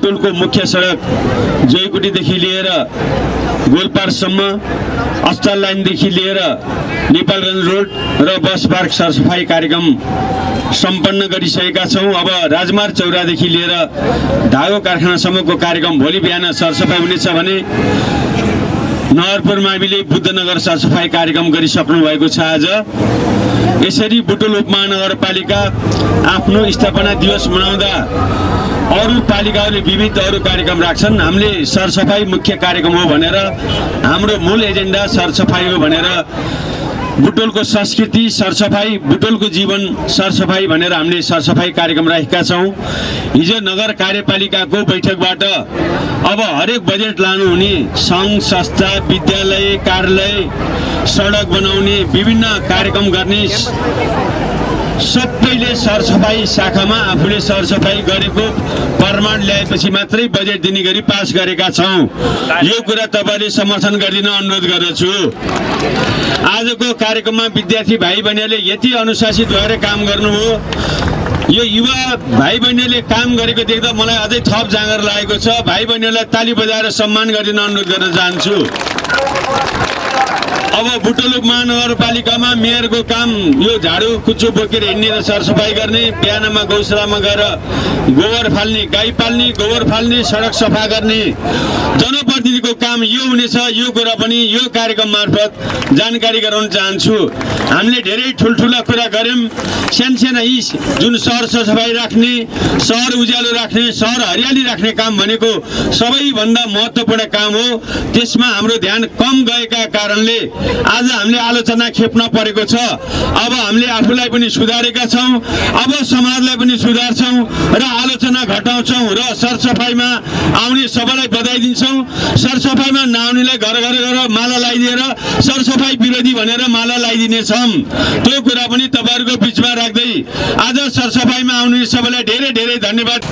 बुटोलको मुख्य सडक जयकुटीदेखि लिएर गोलपारसम्म, अस्पताल लाइनदेखि लिएर नेपालगञ्ज रोड र बस पार्क सरसफाई कार्यक्रम सम्पन्न गरिसकेका छौँ। अब राजमार्ग चौरादेखि लिएर धागो कारखानासम्मको कार्यक्रम भोलि बिहान सरसफाई हुनेछ भने नगरपुर माविले बुद्धनगर सरसफाई कार्यक्रम गरिसक्नु भएको छ। आज यसरी बुटोल उपमहानगरपालिका आफ्नो स्थापना दिवस मनाउँदा अरू पालिकाहरूले विविध अरू कार्यक्रम राख्छन्। हामीले सरसफाई मुख्य कार्यक्रम हो भनेर, हाम्रो मूल एजेन्डा सरसफाई हो भनेर, बुटोलको संस्कृति सरसफाई, बुटोलको जीवन सरसफाई भनेर हामीले सरसफाई कार्यक्रम राखेका छौँ। हिजो नगर कार्यपालिकाको बैठकबाट अब हरेक बजेट लानुहुने सङ्घ संस्था, विद्यालय, कार्यालय, सडक बनाउने, विभिन्न कार्यक्रम गर्ने सबैले सरसफाई शाखामा आफूले सरसफाई गरेको प्रमाण ल्याएपछि मात्रै बजेट दिने गरी पास गरेका छौँ। यो कुरा तपाईँले समर्थन गरिदिन अनुरोध गर्दछु। आजको कार्यक्रममा विद्यार्थी भाइ बहिनीले यति अनुशासित भएर काम गर्नुभयो। यो युवा भाइ बहिनीले काम गरेको देख्दा मलाई अझै थप जाँगर लागेको छ। भाइ बहिनीलाई ताली बजाएर सम्मान गरिदिन अनुरोध गर्न चाहन्छु। अब बुटोल उपमहानगरपालिकामा मेयरको काम यो झाडु कुचो बोकेर हिँड्ने र सरसफाई गर्ने, बिहानमा गौशालामा गएर गोबर फाल्ने, गाई पाल्ने, गोबर फाल्ने, सडक सफा गर्ने जनप्रतिनिधिको काम यो हुनेछ। यो कुरा पनि यो कार्यक्रम मार्फत जानकारी गराउन चाहन्छु। हामीले धेरै ठुल्ठुला कुरा गऱ्यौँ। सानसाना यी जुन सहर सरसफाई राख्ने, सहर उज्यालो राख्ने, सहर हरियाली राख्ने काम भनेको सबैभन्दा महत्त्वपूर्ण काम हो। त्यसमा हाम्रो ध्यान कम गएका कारणले आज हामीले आलोचना खेप्न परेको छ। अब हामीले आफूलाई पनि सुधारेका छौँ, अब समाजलाई पनि सुधार्छौँ र आलोचना घटाउँछौँ र सरसफाइमा आउने सबैलाई बधाई दिन्छौँ। सरसफाइमा नआउनेलाई घर घर गएर माला लगाइदिएर सरसफाई विरोधी भनेर माला लगाइदिनेछौँ। त्यो कुरा पनि तपाईँहरूको बिचमा राख्दै आज सरसफाइमा आउने सबैलाई धेरै धेरै धन्यवाद।